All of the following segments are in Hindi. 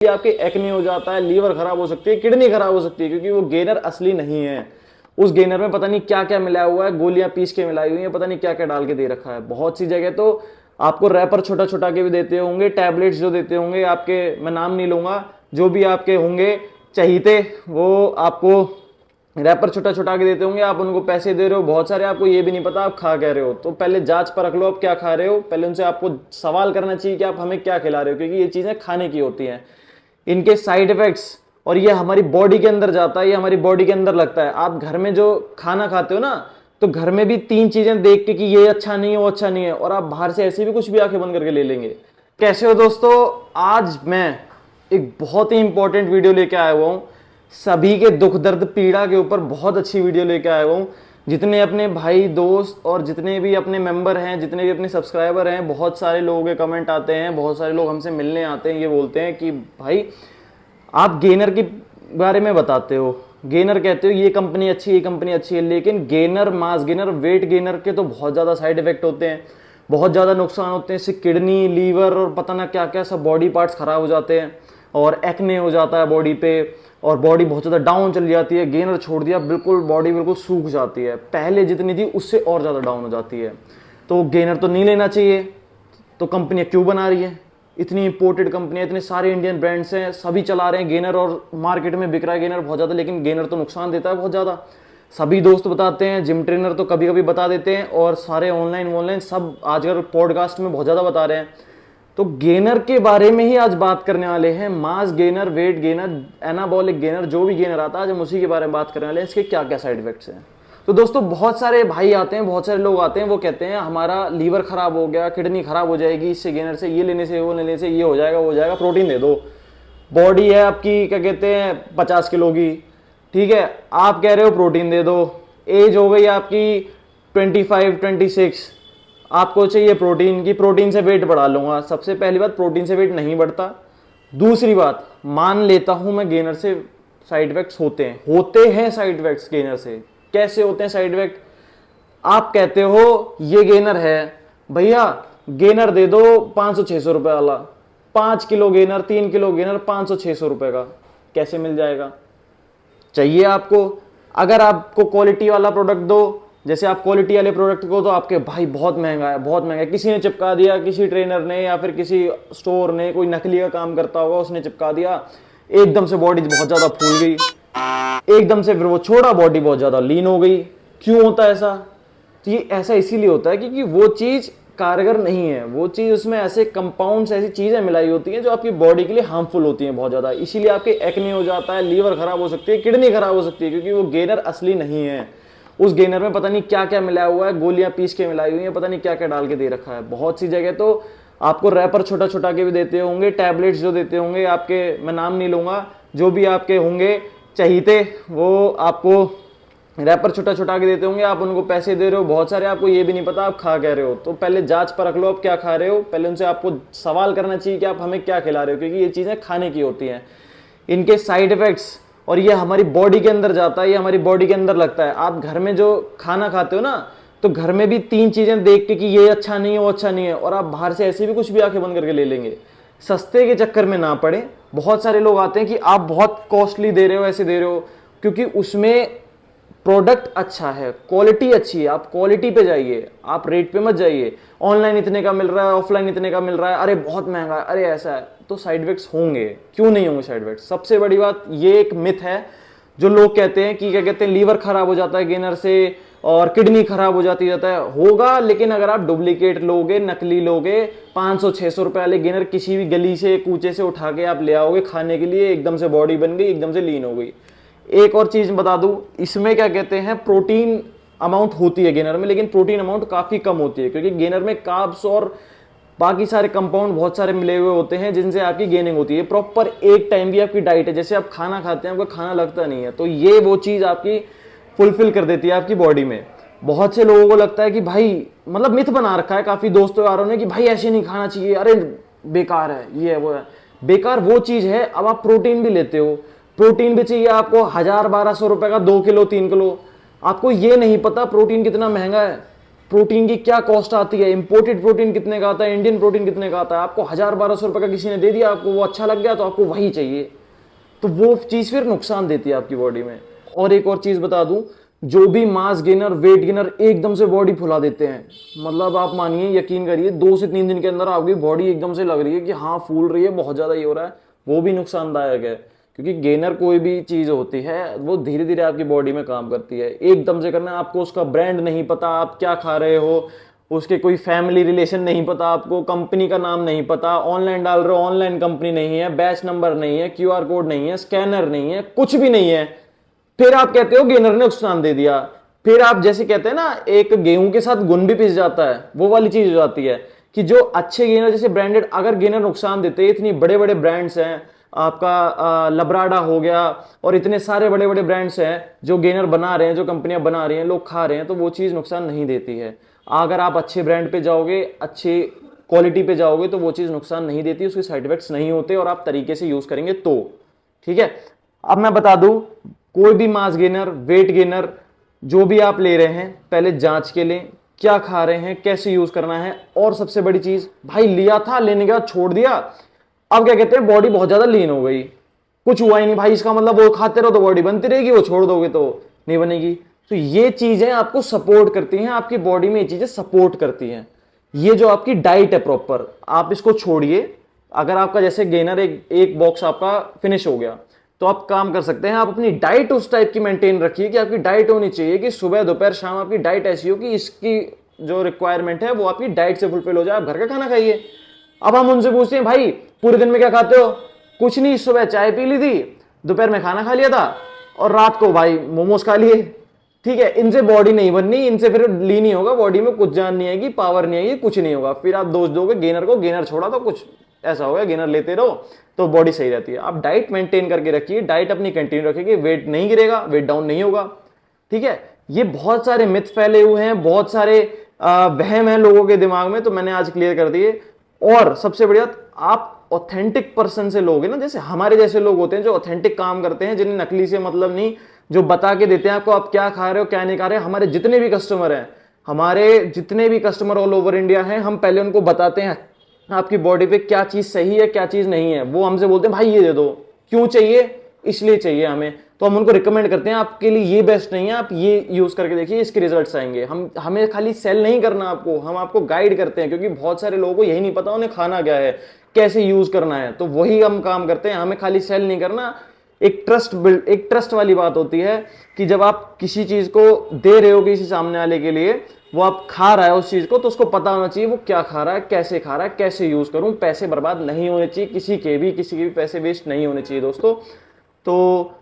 आपके एक्ने हो जाता है, लीवर खराब हो सकती है, किडनी खराब हो सकती है, क्योंकि वो गेनर असली नहीं है। उस गेनर में पता नहीं क्या क्या मिलाया हुआ है, गोलियां पीस के मिलाई हुई है, पता नहीं क्या क्या डाल के दे रखा है। बहुत सी जगह तो आपको रैपर छोटा छोटा के भी देते होंगे, टैबलेट्स जो देते होंगे आपके, मैं नाम नहीं लूंगा, जो भी आपके होंगे चहीते, वो आपको रैपर छोटा छोटा के देते होंगे, आप उनको पैसे दे रहे हो बहुत सारे, आपको ये भी नहीं पता आप खा कह रहे हो। तो पहले जांच परख लो आप क्या खा रहे हो, पहले उनसे आपको सवाल करना चाहिए कि आप हमें क्या खिला रहे हो, क्योंकि ये चीजें खाने की होती हैं। इनके साइड इफेक्ट्स, और ये हमारी बॉडी के अंदर जाता है, ये हमारी बॉडी के अंदर लगता है। आप घर में जो खाना खाते हो ना, तो घर में भी तीन चीजें देख के कि ये अच्छा नहीं है, वो अच्छा नहीं है, और आप बाहर से ऐसे भी कुछ भी आंखें बंद करके ले लेंगे। कैसे हो दोस्तों? आज मैं एक बहुत ही इंपॉर्टेंट वीडियो लेके आया हुआ हूं, सभी के दुख दर्द पीड़ा के ऊपर बहुत अच्छी वीडियो लेके आया हुआ हूं। जितने अपने भाई दोस्त और जितने भी अपने मेंबर हैं, जितने भी अपने सब्सक्राइबर हैं, बहुत सारे लोगों के कमेंट आते हैं, बहुत सारे लोग हमसे मिलने आते हैं, ये बोलते हैं कि भाई आप गेनर के बारे में बताते हो, गेनर कहते हो ये कंपनी अच्छी है, ये कंपनी अच्छी है, लेकिन gainer, mass gainer, weight gainer के तो बहुत ज़्यादा साइड इफेक्ट होते हैं, बहुत ज़्यादा नुकसान होते हैं। इससे किडनी, लीवर और पता ना क्या क्या सब बॉडी पार्ट्स खराब हो जाते हैं, और एक्ने हो जाता है बॉडी पे, और बॉडी बहुत ज़्यादा डाउन चली जाती है। गेनर छोड़ दिया, बिल्कुल बॉडी बिल्कुल सूख जाती है, पहले जितनी थी उससे और ज़्यादा डाउन हो जाती है। तो गेनर तो नहीं लेना चाहिए। तो कंपनियाँ क्यों बना रही है? इतनी इंपोर्टेड कंपनियां, इतने सारे इंडियन ब्रांड्स हैं, सभी चला रहे हैं गेनर, और मार्केट में बिक रहा है गेनर बहुत ज़्यादा, लेकिन गेनर तो नुकसान देता है बहुत ज़्यादा। सभी दोस्त बताते हैं, जिम ट्रेनर तो कभी कभी बता देते हैं, और सारे ऑनलाइन सब आजकल पॉडकास्ट में बहुत ज़्यादा बता रहे हैं। तो गेनर के बारे में ही आज बात करने वाले हैं। Mass gainer, weight gainer, anabolic gainer, जो भी गेनर आता है आज हम उसी के बारे में बात करने वाले हैं, इसके क्या क्या साइड इफेक्ट्स हैं। तो दोस्तों बहुत सारे भाई आते हैं, बहुत सारे लोग आते हैं, वो कहते हैं हमारा लीवर खराब हो गया, किडनी खराब हो जाएगी इससे, गेनर से, ये लेने से, वो लेने से, ये हो जाएगा, वो हो जाएगा, प्रोटीन दे दो। बॉडी है आपकी क्या कहते हैं 50 किलो की, ठीक है, आप कह रहे हो प्रोटीन दे दो। एज हो गई आपकी 25, 26, आपको चाहिए प्रोटीन की, प्रोटीन से वेट बढ़ा लूंगा। सबसे पहली बात, प्रोटीन से वेट नहीं बढ़ता। दूसरी बात, मान लेता हूं मैं गेनर से साइड इफेक्ट्स होते हैं साइड इफेक्ट्स गेनर से। कैसे होते हैं साइड इफेक्ट? आप कहते हो ये गेनर है, भैया गेनर दे दो 500-600 रुपए वाला, 5 किलो गेनर, 3 किलो गेनर, 500-600 रुपए का। कैसे मिल जाएगा? चाहिए आपको? अगर आपको क्वालिटी वाला प्रोडक्ट दो, जैसे आप क्वालिटी वाले प्रोडक्ट को, तो आपके भाई बहुत महंगा है, बहुत महंगा है, किसी ने चिपका दिया, किसी ट्रेनर ने या फिर किसी स्टोर ने, कोई नकली का काम करता होगा, उसने चिपका दिया, एकदम से बॉडी बहुत ज्यादा फूल गई, एकदम से फिर वो छोड़ा, बॉडी बहुत ज्यादा लीन हो गई। क्यों होता है ऐसा? तो ये ऐसा इसीलिए होता है क्योंकि वो चीज कारगर नहीं है, वो चीज, उसमें ऐसे कंपाउंड्स, ऐसी चीजें मिलाई होती हैं जो आपकी बॉडी के लिए हार्मफुल होती हैं बहुत ज्यादा, इसीलिए आपके एक्ने हो जाता है, लीवर खराब हो सकती है, किडनी खराब हो सकती है, क्योंकि वो गेनर असली नहीं है। उस गेनर में पता नहीं क्या क्या मिलाया हुआ है, गोलियां पीस के मिलाई हुई है, पता नहीं क्या क्या डाल के दे रखा है। बहुत सी जगह तो आपको रैपर छोटा छोटा के भी देते होंगे, टैबलेट्स जो देते होंगे आपके, मैं नाम नहीं लूंगा, जो भी आपके होंगे चहीते, वो आपको रैपर छोटा छोटा के देते होंगे, आप उनको पैसे दे रहे हो बहुत सारे, आपको ये भी नहीं पता आप खा कह रहे हो। तो पहले जांच परख लो आप क्या खा रहे हो, पहले उनसे आपको सवाल करना चाहिए कि आप हमें क्या खिला रहे हो, क्योंकि ये चीजें खाने की होती हैं। इनके साइड इफेक्ट्स, और ये हमारी बॉडी के अंदर जाता है, ये हमारी बॉडी के अंदर लगता है। आप घर में जो खाना खाते हो ना, तो घर में भी तीन चीजें देख के कि ये अच्छा नहीं है, वो अच्छा नहीं है, और आप बाहर से ऐसे भी कुछ भी आंखें बंद करके ले लेंगे। सस्ते के चक्कर में ना पड़े। बहुत सारे लोग आते हैं कि आप बहुत कॉस्टली दे रहे हो, ऐसे दे रहे हो, क्योंकि उसमें प्रोडक्ट अच्छा है, क्वालिटी अच्छी है, आप क्वालिटी पे जाइए, आप रेट पे मत जाइए। ऑनलाइन इतने का मिल रहा है, ऑफलाइन इतने का मिल रहा है, अरे बहुत महंगा है, अरे ऐसा है, तो साइड इफेक्ट्स होंगे। क्यों नहीं होंगे साइड इफेक्ट्स? सबसे बड़ी बात, ये एक मिथ है जो लोग कहते हैं कि क्या कहते हैं, लीवर खराब हो जाता है गेनर से, और किडनी खराब हो जाता है। होगा, लेकिन अगर आप डुप्लीकेट लोगे, नकली लोगे, 500-600 रुपए वाले गेनर किसी भी गली से, कूचे से उठा के आप ले आओगे खाने के लिए, एकदम से बॉडी बन गई, एकदम से लीन हो गई। एक और चीज बता दूं, इसमें क्या कहते हैं, प्रोटीन अमाउंट होती है गेनर में, लेकिन प्रोटीन अमाउंट काफी कम होती है, क्योंकि गेनर में कार्ब्स और बाकी सारे कंपाउंड बहुत सारे मिले हुए होते हैं, जिनसे आपकी गेनिंग होती है। प्रॉपर एक टाइम की आपकी डाइट है, जैसे आप खाना खाते हैं, आपका खाना लगता नहीं है, तो ये वो चीज आपकी फुलफिल कर देती है आपकी बॉडी में। बहुत से लोगों को लगता है कि भाई, मतलब मिथ बना रखा है काफी दोस्तों यारों ने कि भाई ऐसे नहीं खाना चाहिए, अरे बेकार है, ये है वो है। बेकार वो चीज है। अब आप प्रोटीन भी लेते हो, प्रोटीन भी चाहिए आपको 1000-1200 रुपए का 2 किलो 3 किलो, आपको ये नहीं पता प्रोटीन कितना महंगा है। प्रोटीन की क्या कॉस्ट आती है, इंपोर्टेड प्रोटीन कितने का आता है, इंडियन प्रोटीन कितने का आता है। आपको 1000-1200 रुपए का किसी ने दे दिया, आपको वो अच्छा लग गया तो आपको वही चाहिए, तो वो चीज फिर नुकसान देती है आपकी बॉडी में। और एक और चीज बता दूं, जो भी मास गेनर, वेट गेनर एकदम से बॉडी फुला देते हैं, मतलब आप मानिए, यकीन करिए 2 से 3 दिन के अंदर आपकी बॉडी एकदम से लग रही है कि हाँ फूल रही है, बहुत ज्यादा ये हो रहा है, वो भी नुकसानदायक है। क्योंकि गेनर कोई भी चीज होती है वो धीरे धीरे आपकी बॉडी में काम करती है। एकदम से करना, आपको उसका ब्रांड नहीं पता, आप क्या खा रहे हो, उसके कोई फैमिली रिलेशन नहीं पता, आपको कंपनी का नाम नहीं पता, ऑनलाइन डाल रहे हो, ऑनलाइन कंपनी नहीं है, बैच नंबर नहीं है, क्यूआर कोड नहीं है, स्कैनर नहीं है, कुछ भी नहीं है, फिर आप कहते हो गेनर ने नुकसान दे दिया। फिर आप जैसे कहते हैं ना, एक गेहूं के साथ गुण भी पिस जाता है, वो वाली चीज हो जाती है कि जो अच्छे गेनर, जैसे ब्रांडेड, अगर गेनर नुकसान देते, इतनी बड़े बड़े ब्रांड्स हैं, आपका लब्राडा हो गया और इतने सारे बड़े बड़े ब्रांड्स हैं जो गेनर बना रहे हैं, जो कंपनियां बना रही हैं, लोग खा रहे हैं, तो वो चीज नुकसान नहीं देती है। अगर आप अच्छे ब्रांड पे जाओगे, अच्छे क्वालिटी पे जाओगे, तो वो चीज नुकसान नहीं देती, उसके साइड इफेक्ट्स नहीं होते, और आप तरीके से यूज करेंगे तो ठीक है। अब मैं बता दूं, कोई भी मास गेनर, वेट गेनर जो भी आप ले रहे हैं, पहले जांच के लें, क्या खा रहे हैं, कैसे यूज करना है। और सबसे बड़ी चीज, भाई लिया था, लेने के बाद छोड़ दिया, अब क्या कहते हैं, बॉडी बहुत ज्यादा लीन हो गई, कुछ हुआ ही नहीं भाई, इसका मतलब वो खाते रहो तो बॉडी बनती रहेगी, वो छोड़ दोगे तो नहीं बनेगी। तो ये चीजें आपको सपोर्ट करती हैं, आपकी बॉडी में ये चीजें सपोर्ट करती हैं। ये जो आपकी डाइट है प्रॉपर, आप इसको छोड़िए। अगर आपका जैसे गेनर एक बॉक्स आपका फिनिश हो गया, तो आप काम कर सकते हैं, आप अपनी डाइट उस टाइप की मेंटेन रखिए कि आपकी डाइट होनी चाहिए कि सुबह दोपहर शाम आपकी डाइट ऐसी हो कि इसकी जो रिक्वायरमेंट है वो आपकी डाइट से फुलफिल हो जाए, आप घर का खाना खाइए। अब हम उनसे पूछते हैं, भाई पूरे दिन में क्या खाते हो? कुछ नहीं, सुबह चाय पी ली थी, दोपहर में खाना खा लिया था, और रात को भाई मोमोज खा लिए। ठीक है, इनसे बॉडी नहीं बननी, इनसे फिर लीन नहीं होगा, बॉडी में कुछ जान नहीं आएगी, पावर नहीं आएगी, कुछ नहीं होगा। फिर आप दोष दोगे गेनर को, गेनर छोड़ा तो कुछ ऐसा होगा, गेनर लेते रहो तो बॉडी सही रहती है। आप डाइट मेंटेन करके रखिए, डाइट अपनी कंटिन्यू रखेगी, वेट नहीं गिरेगा, वेट डाउन नहीं होगा। ठीक है, ये बहुत सारे मिथ फैले हुए हैं, बहुत सारे वहम है लोगों के दिमाग में, तो मैंने आज क्लियर कर दिए। और सबसे बढ़िया, आप ऑथेंटिक पर्सन से लोगे ना, जैसे हमारे जैसे लोग होते हैं जो ऑथेंटिक काम करते हैं, जिन्हें नकली से मतलब नहीं, जो बता के देते हैं आपको आप क्या खा रहे हो क्या नहीं खा रहे हो। हमारे जितने भी कस्टमर हैं, हमारे जितने भी कस्टमर ऑल ओवर इंडिया हैं, हम पहले उनको बताते हैं आपकी बॉडी पे क्या चीज सही है क्या चीज नहीं है। वो हमसे बोलते हैं भाई ये दे दो, क्यों चाहिए, इसलिए चाहिए हमें, तो हम उनको रिकमेंड करते हैं आपके लिए ये बेस्ट नहीं है, आप ये यूज करके देखिए, इसके रिजल्ट्स आएंगे। हमें खाली सेल नहीं करना आपको, हम आपको गाइड करते हैं, क्योंकि बहुत सारे लोगों को यही नहीं पता उन्हें खाना क्या है, कैसे यूज करना है, तो वही हम काम करते हैं। हमें खाली सेल नहीं करना, एक ट्रस्ट वाली बात होती है कि जब आप किसी चीज को दे रहे हो किसी सामने वाले के लिए, वो आप खा रहा है उस चीज को, तो उसको पता होना चाहिए वो क्या खा रहा है, कैसे खा रहा है, कैसे यूज करूं। पैसे बर्बाद नहीं होने चाहिए, किसी के भी पैसे वेस्ट नहीं होने चाहिए दोस्तों। तो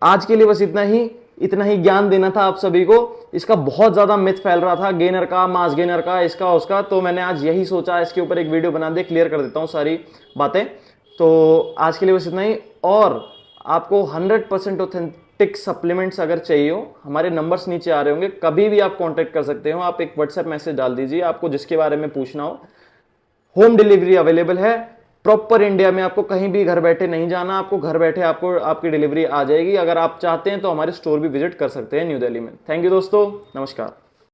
आज के लिए बस इतना ही ज्ञान देना था आप सभी को। इसका बहुत ज्यादा मिथ फैल रहा था, गेनर का, मास गेनर का, इसका उसका, तो मैंने आज यही सोचा इसके ऊपर एक वीडियो बना दे, क्लियर कर देता हूं सारी बातें। तो आज के लिए बस इतना ही। और आपको 100% ऑथेंटिक सप्लीमेंट्स अगर चाहिए हो, हमारे नंबर्स नीचे आ रहे होंगे, कभी भी आप कांटेक्ट कर सकते हो। आप एक व्हाट्सएप मैसेज डाल दीजिए, आपको जिसके बारे में पूछना हो। होम डिलीवरी अवेलेबल है प्रॉपर इंडिया में, आपको कहीं भी घर बैठे नहीं जाना, आपको घर बैठे आपको आपकी डिलीवरी आ जाएगी। अगर आप चाहते हैं तो हमारे स्टोर भी विजिट कर सकते हैं न्यू दिल्ली में। थैंक यू दोस्तों, नमस्कार।